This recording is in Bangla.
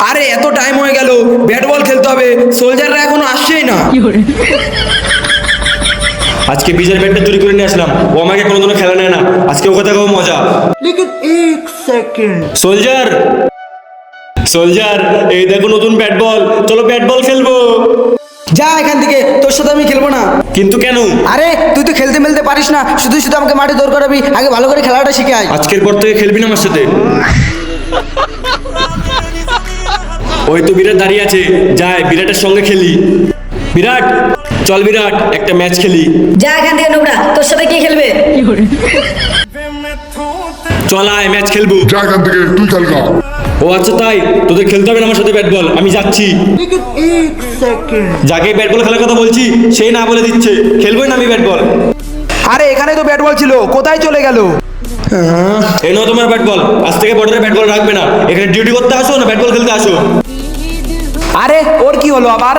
আরে এত টাইম হয়ে গেল, ব্যাট বল খেলতে হবে, সোলজাররা এখনো আসছেই না। আজকে বিজয়ের ব্যাটটা চুরি করে নিয়ে আসলাম, ও আমাকে কোনোদিনও খেলা নেয় না, আজকে ওকে দেখাবো মজা। সোলজার সোলজার, এই দেখো নতুন ব্যাট বল, চলো ব্যাট বল খেলবো। যা এখান থেকে, তোর সাথে আমি খেলবো না। কিন্তু কেন? আরে তুই তো খেলতে মেলতে পারিস না, শুধু শুধু আমাকে মাঠে দৌড় করাবি, আগে ভালো করে খেলাটা শিখে আয়। আজকের পর থেকে খেলবি না আমার সাথে। ওই তো বিরাট দাঁড়িয়ে আছে, যাই বিরাটের সঙ্গে খেলি। বিরাট, চল বিরাট একটা ম্যাচ খেলি। যা এখান থেকে নোংরা, তোর সাথে কি খেলবে? চল আয় ম্যাচ খেলবো। যা এখান থেকে, তুই খেলগা। ও আচ্ছা তাই, তোদের খেলতে হবে না আমার সাথে ব্যাট বল, আমি যাচ্ছি। যাকে ব্যাট বল খেলার কথা বলছি সেই না বলে দিচ্ছে, খেলবোই না আমি ব্যাট বল। আরে এখানে তো ব্যাট বল ছিল, কোথায় চলে গেল? এই নাও তোমার ব্যাট বল, আজ থেকে বড়দের ব্যাট বল রাখবে না, এখানে ডিউটি করতে আসো না ব্যাট বল খেলতে আসো। আরে ওর কি হলো আবার?